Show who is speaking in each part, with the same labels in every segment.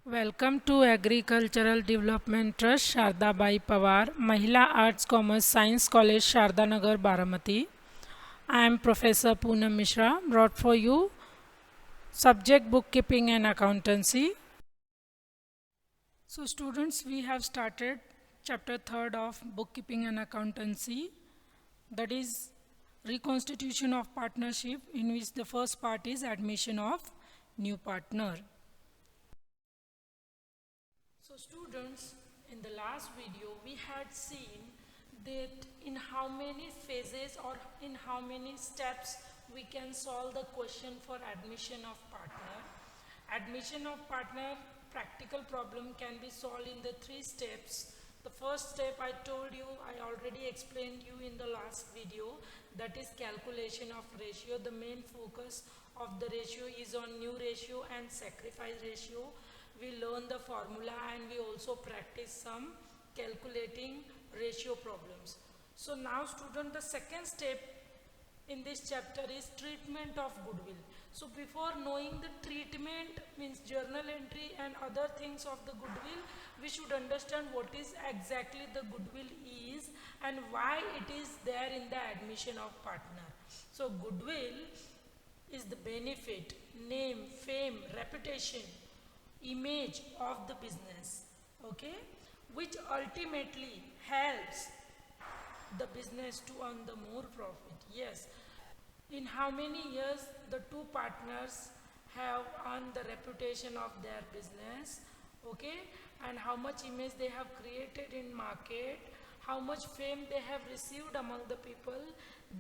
Speaker 1: Welcome to Agricultural Development Trust Sharda Bai Pawar, Mahila Arts Commerce Science College Sharda Nagar Baramati. I am Professor Poonam Mishra, brought for you subject bookkeeping and accountancy. So students, we have started chapter 3rd of bookkeeping and accountancy, that is reconstitution of partnership, in which the first part is admission of new partner. So students, in the last video we had seen that in how many phases or in how many steps we can solve the question for admission of partner. Admission of partner practical problem can be solved in the 3 steps. The first step I told you, I already explained you in the last video, that is calculation of ratio. The main focus of the ratio is on new ratio and sacrifice ratio. We learn the formula and we also practice some calculating ratio problems. So now student, the second step in this chapter is treatment of goodwill. So before knowing the treatment, means journal entry and other things of the goodwill, we should understand what is exactly the goodwill is and why it is there in the admission of partner. So goodwill is the benefit, name, fame, reputation, image of the business, okay, which ultimately helps the business to earn the more profit. Yes, in how many years the two partners have earned the reputation of their business, okay, and how much image they have created in market, how much fame they have received among the people.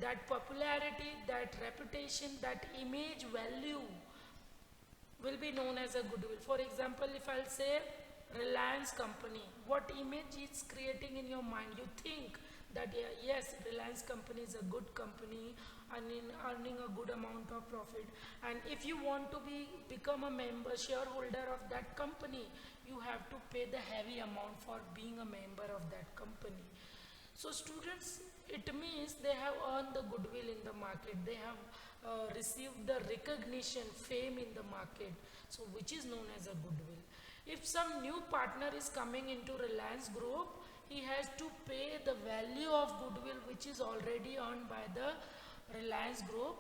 Speaker 1: That popularity, that reputation, that image value will be known as a goodwill. For example, if I'll say Reliance company, what image is creating in your mind? You think that yes, Reliance company is a good company and in earning a good amount of profit. And if you want to become a member, shareholder of that company, you have to pay the heavy amount for being a member of that company. So students, it means they have earned the goodwill in the market. They have received the recognition, fame in the market, so which is known as a goodwill. If some new partner is coming into Reliance Group, he has to pay the value of goodwill which is already earned by the Reliance Group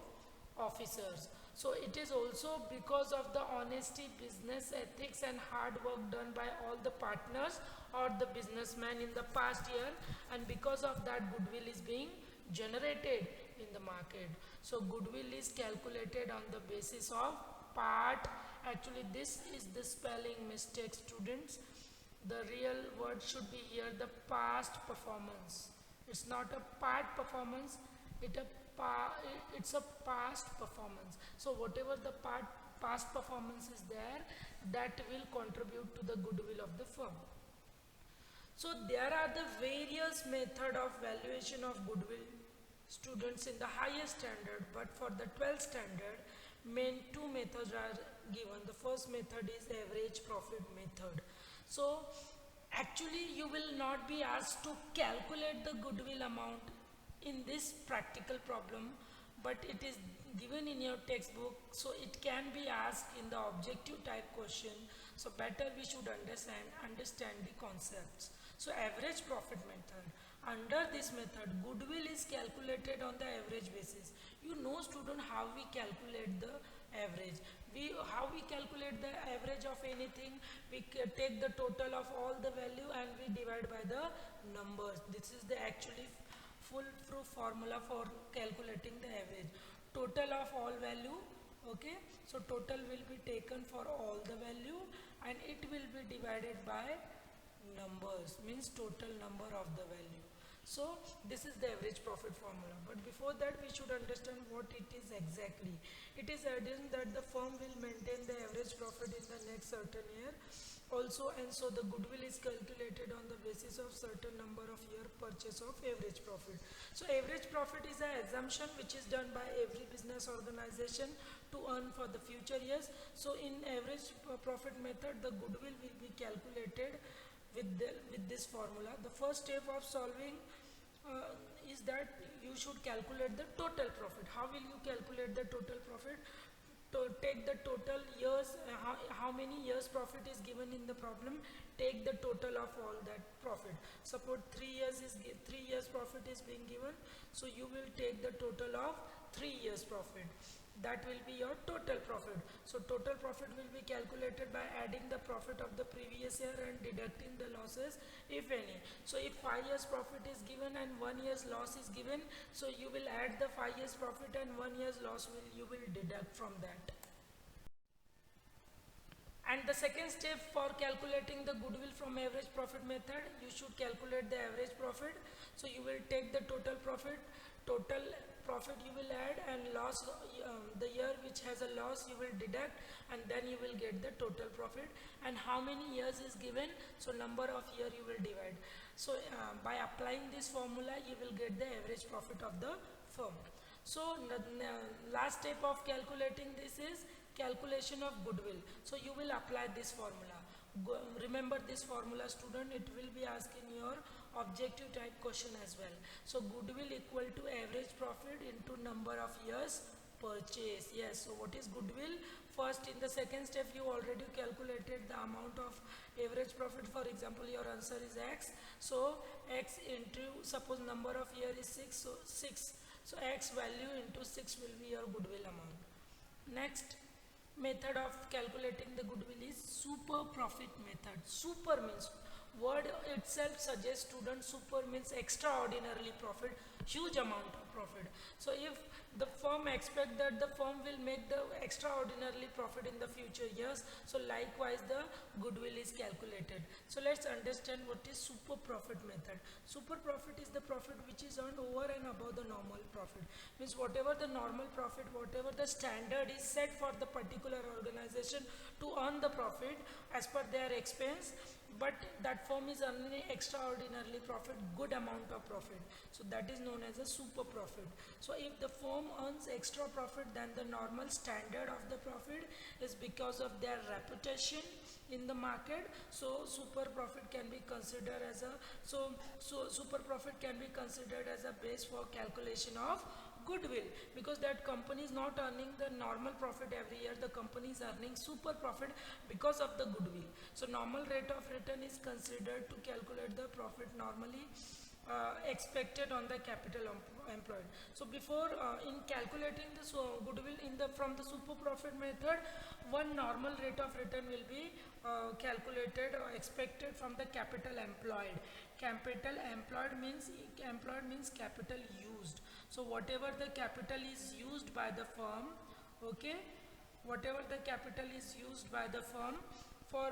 Speaker 1: officers. So it is also because of the honesty, business ethics and hard work done by all the partners or the businessmen in the past year, and because of that goodwill is being generated in the market. So goodwill is calculated on the basis of part. Actually this is the spelling mistake students. The real word should be here, the past performance. It's not a part performance, it's a past performance. So whatever the past performance is there, that will contribute to the goodwill of the firm. So there are the various method of valuation of goodwill students in the higher standard, but for the 12th standard, main two methods are given. The first method is average profit method. So actually you will not be asked to calculate the goodwill amount in this practical problem, but it is given in your textbook, so it can be asked in the objective type question. So better we should understand the concepts. So average profit method. Under this method, goodwill is calculated on the average basis. You know student how we calculate the average. How we calculate the average of anything? We take the total of all the value and we divide by the numbers. This is the actually foolproof formula for calculating the average. Total of all value, okay, so total will be taken for all the value and it will be divided by numbers, means total number of the value. So this is the average profit formula, but before that we should understand what it is exactly. It is assumed that the firm will maintain the average profit in the next certain year also, and so the goodwill is calculated on the basis of certain number of year purchase of average profit. So average profit is an assumption which is done by every business organization to earn for the future years. So in average profit method, the goodwill will be calculated with this formula. The first step of solving is that you should calculate the total profit. How will you calculate the total profit? take the total years, how many years profit is given in the problem, take the total of all that profit. Suppose 3 years profit is being given, so you will take the total of 3 years profit. That will be your total profit. So total profit will be calculated by adding the profit of the previous year and deducting the losses, if any. So if 5 years profit is given and 1 year's loss is given, so you will add the 5 years profit and 1 year's loss you will deduct from that. And the second step for calculating the goodwill from average profit method, you should calculate the average profit. So you will take the total profit you will add, and loss, the year which has a loss you will deduct, and then you will get the total profit. And how many years is given, so number of year you will divide. So by applying this formula you will get the average profit of the firm. So last step of calculating this is calculation of goodwill. So you will apply this formula. Remember this formula, student, it will be asked in your objective type question as well. So goodwill equal to average profit into number of years purchase. Yes, so what is goodwill? First, in the second step you already calculated the amount of average profit. For example, your answer is x, so x into, suppose number of year is 6, so 6, so x value into 6 will be your goodwill amount. Next method of calculating the goodwill is super profit method. Super means, word itself suggests, student, super means extraordinarily profit, huge amount of profit. So if the firm expect that the firm will make the extraordinarily profit in the future years, so likewise the goodwill is calculated. So let's understand what is super profit method. Super profit is the profit which is earned over and above the normal profit. Means whatever the normal profit, whatever the standard is set for the particular organization to earn the profit as per their expense, but that firm is earning extraordinarily profit, good amount of profit. So that is known as a super profit. So if the firm earns extra profit than the normal standard of the profit is because of their reputation in the market, so super profit can be considered as a super profit can be considered as a base for calculation of goodwill, because that company is not earning the normal profit every year, the company is earning super profit because of the goodwill. So normal rate of return is considered to calculate the profit normally expected on the capital employed. So before in calculating the goodwill from the super profit method, one normal rate of return will be calculated or expected from the capital employed. Capital employed means capital used. So whatever the capital is used by the firm, okay, whatever the capital is used by the firm for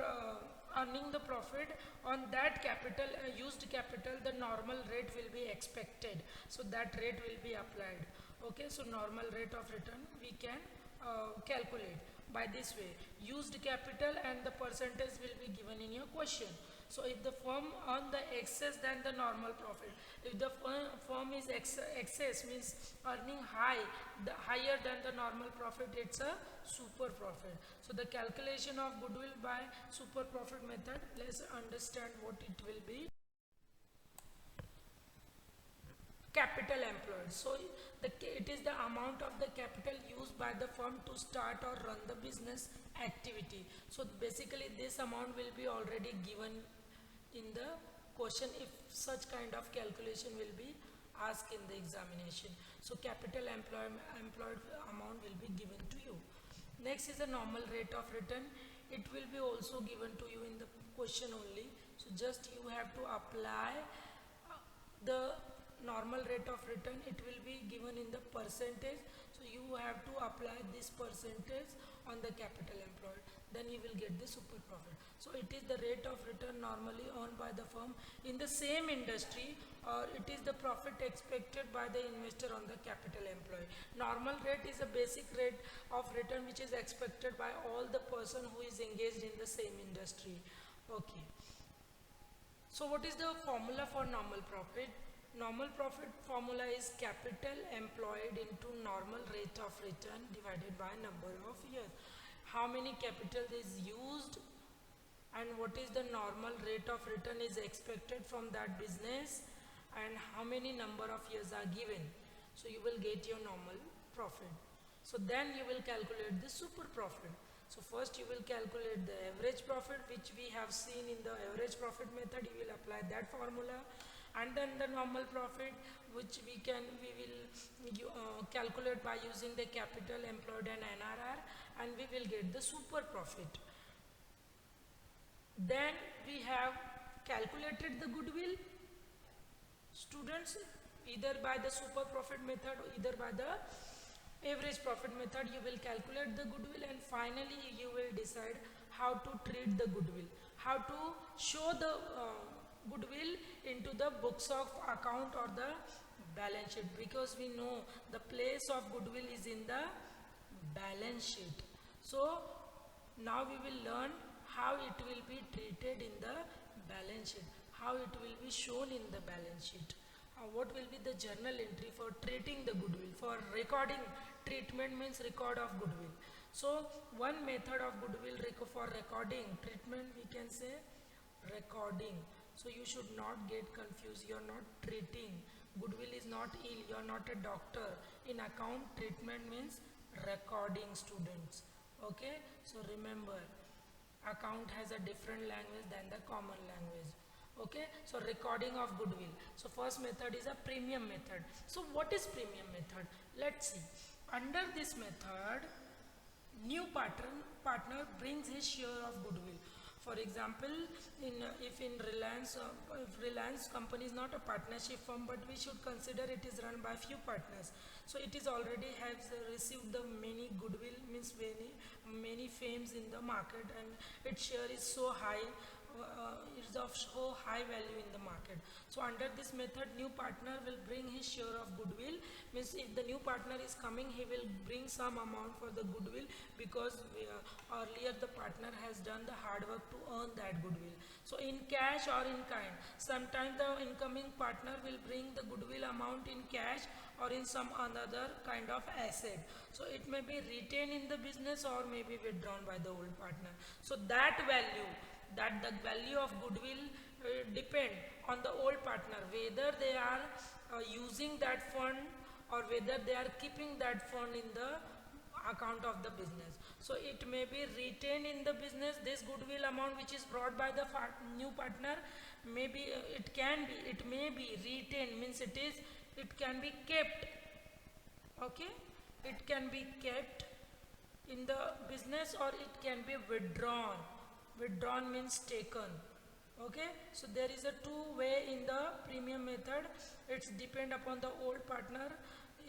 Speaker 1: earning the profit, on that capital, used capital, the normal rate will be expected. So that rate will be applied. Okay, so normal rate of return we can calculate by this way. Used capital and the percentage will be given in your question. So if the firm earn the excess than the normal profit, if the firm is excess means earning higher than the normal profit, it's a super profit. So the calculation of goodwill by super profit method, let's understand what it will be. Capital employed. So it is the amount of the capital used by the firm to start or run the business activity. So basically this amount will be already given in the question if such kind of calculation will be asked in the examination. So capital employed amount will be given to you. Next is the normal rate of return. It will be also given to you in the question only. So just you have to apply the normal rate of return. It will be given in the percentage. So you have to apply this percentage on the capital employed, then you will get the super profit. So it is the rate of return normally earned by the firm in the same industry, or it is the profit expected by the investor on the capital employed. Normal rate is a basic rate of return which is expected by all the person who is engaged in the same industry. Okay. So what is the formula for normal profit? Normal profit formula is capital employed into normal rate of return divided by number of years. How many capital is used and what is the normal rate of return is expected from that business, and how many number of years are given. So you will get your normal profit. So then you will calculate the super profit. So first you will calculate the average profit, which we have seen in the average profit method. You will apply that formula, and then the normal profit, which we will calculate by using the capital employed and NRR, and we will get the super profit. Then we have calculated the goodwill, students, either by the super profit method or either by the average profit method. You will calculate the goodwill, and finally you will decide how to treat the goodwill, how to show the goodwill into the books of account or the balance sheet, because we know the place of goodwill is in the balance sheet. So now we will learn how it will be treated in the balance sheet, how it will be shown in the balance sheet. What will be the journal entry for treating the goodwill, for recording. Treatment means record of goodwill. So one method of goodwill for recording treatment, we can say recording. So you should not get confused. You are not treating. Goodwill is not ill. You are not a doctor. In account, treatment means recording, students. Okay, so remember, account has a different language than the common language. Okay, so recording of goodwill. So first method is a premium method. So what is premium method? Let's see. Under this method, new partner brings his share of goodwill. For example, if Reliance company is not a partnership firm, but we should consider it is run by few partners. So it is already has received the many goodwill, means many fames in the market, and its share is so high. Is of so high value in the market. So under this method, new partner will bring his share of goodwill. Means if the new partner is coming, he will bring some amount for the goodwill, because earlier the partner has done the hard work to earn that goodwill. So in cash or in kind. Sometimes the incoming partner will bring the goodwill amount in cash or in some another kind of asset. So it may be retained in the business or may be withdrawn by the old partner. So that the value of goodwill depend on the old partner, whether they are using that fund or whether they are keeping that fund in the account of the business. So it may be retained in the business. This goodwill amount which is brought by the new partner, maybe it may be retained, means it can be kept. Okay, it can be kept in the business or it can be withdrawn. Withdrawn means taken. Okay, so there is a two-way in the premium method. It's depend upon the old partner.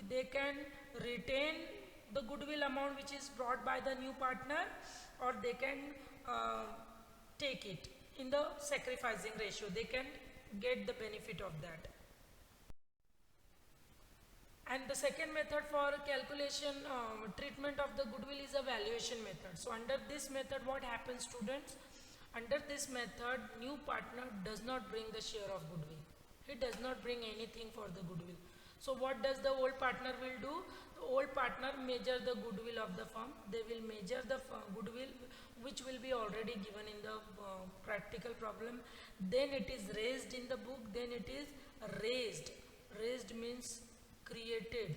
Speaker 1: They can retain the goodwill amount which is brought by the new partner, or they can take it in the sacrificing ratio. They can get the benefit of that. And the second method for calculation treatment of the goodwill is a valuation method. So under this method, what happens, students? Under this method, new partner does not bring the share of goodwill. He does not bring anything for the goodwill. So what does the old partner will do? The old partner measure the goodwill of the firm. They will measure the goodwill which will be already given in the practical problem. Then it is raised in the book. Then it is raised. Raised means created.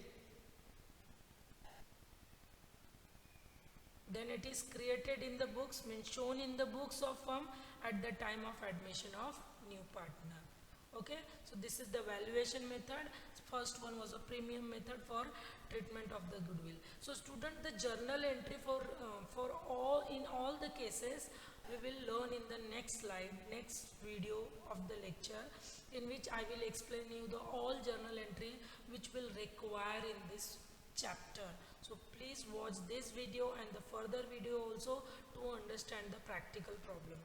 Speaker 1: Then it is created in the books, means shown in the books of firm at the time of admission of new partner. Okay, so this is the valuation method. First one was a premium method for treatment of the goodwill. So student, the journal entry for in all the cases we will learn in the next slide, next video of the lecture, in which I will explain you the all journal entry which will require in this chapter. So please watch this video and the further video also to understand the practical problem.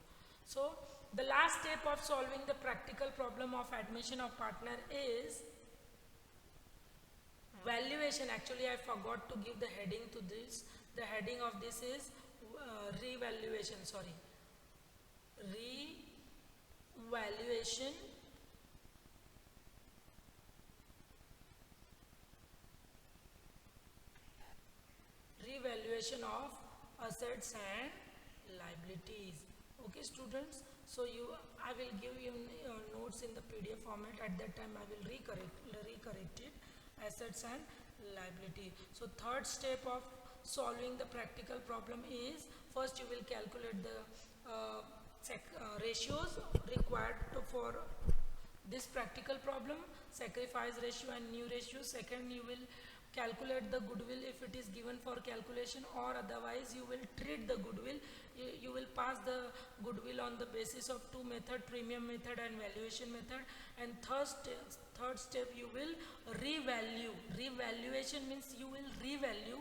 Speaker 1: So the last step of solving the practical problem of admission of partner is valuation. Actually, I forgot to give the heading to this. The heading of this is revaluation. Sorry, revaluation of assets and liabilities. Okay, students. So I will give you notes in the PDF format. At that time, I will recorrect it. Assets and liability. So third step of solving the practical problem is, first you will calculate the ratios required for this practical problem, sacrifice ratio and new ratio. Second, you will calculate the goodwill if it is given for calculation, or otherwise you will treat the goodwill. You will pass the goodwill on the basis of two method, premium method and valuation method. And third step you will revalue. Revaluation means you will revalue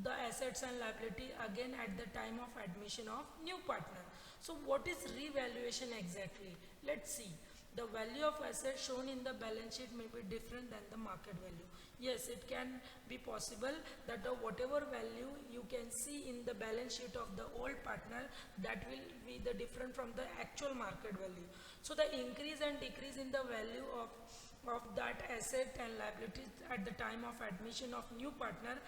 Speaker 1: the assets and liability again at the time of admission of new partner. So what is revaluation exactly? Let's see. The value of assets shown in the balance sheet may be different than the market value. Yes, it can be possible that the whatever value you can see in the balance sheet of the old partner, that will be the different from the actual market value. So the increase and decrease in the value of that asset and liability at the time of admission of new partner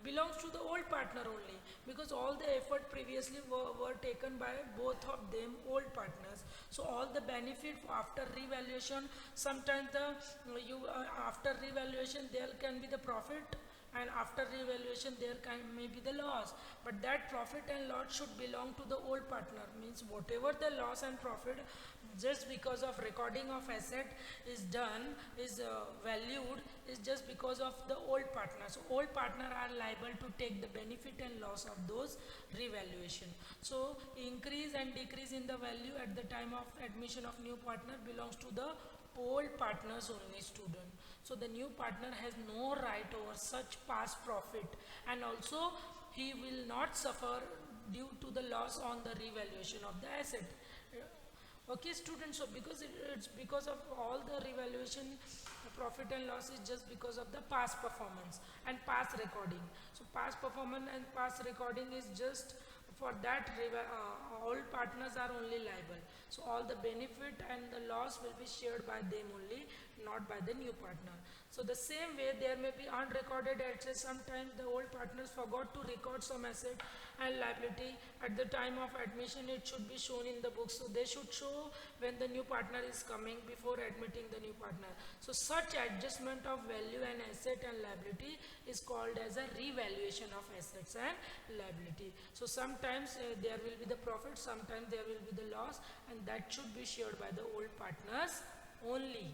Speaker 1: belongs to the old partner only, because all the effort previously were taken by both of them old partners. So all the benefit after revaluation, sometimes after revaluation there can be the profit, and after revaluation there may be the loss, but that profit and loss should belong to the old partner. Means whatever the loss and profit just because of recording of asset is done, is valued, is just because of the old partner. So old partner are liable to take the benefit and loss of those revaluation. So increase and decrease in the value at the time of admission of new partner belongs to the old partners only, student. So the new partner has no right over such past profit, and also he will not suffer due to the loss on the revaluation of the asset. Okay, students, so because it's because of all the revaluation, profit and loss is just because of the past performance and past recording. So past performance and past recording is just for that, all partners are only liable. So all the benefit and the loss will be shared by them only, not by the new partner. So the same way there may be unrecorded assets. Sometimes the old partners forgot to record some asset and liability at the time of admission. It should be shown in the books. So they should show when the new partner is coming before admitting the new partner. So such adjustment of value and asset and liability is called as a revaluation of assets and liability. So sometimes there will be the profit, sometimes there will be the loss, and that should be shared by the old partners only.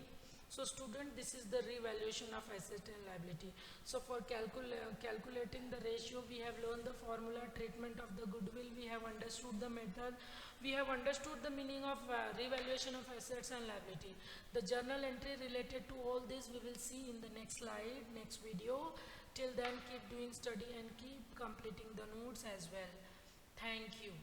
Speaker 1: So student, this is the revaluation of asset and liability. So for calculating the ratio, we have learned the formula, treatment of the goodwill, we have understood the method, we have understood the meaning of revaluation of assets and liability. The journal entry related to all this we will see in the next slide, next video. Till then, keep doing study and keep completing the notes as well. Thank you.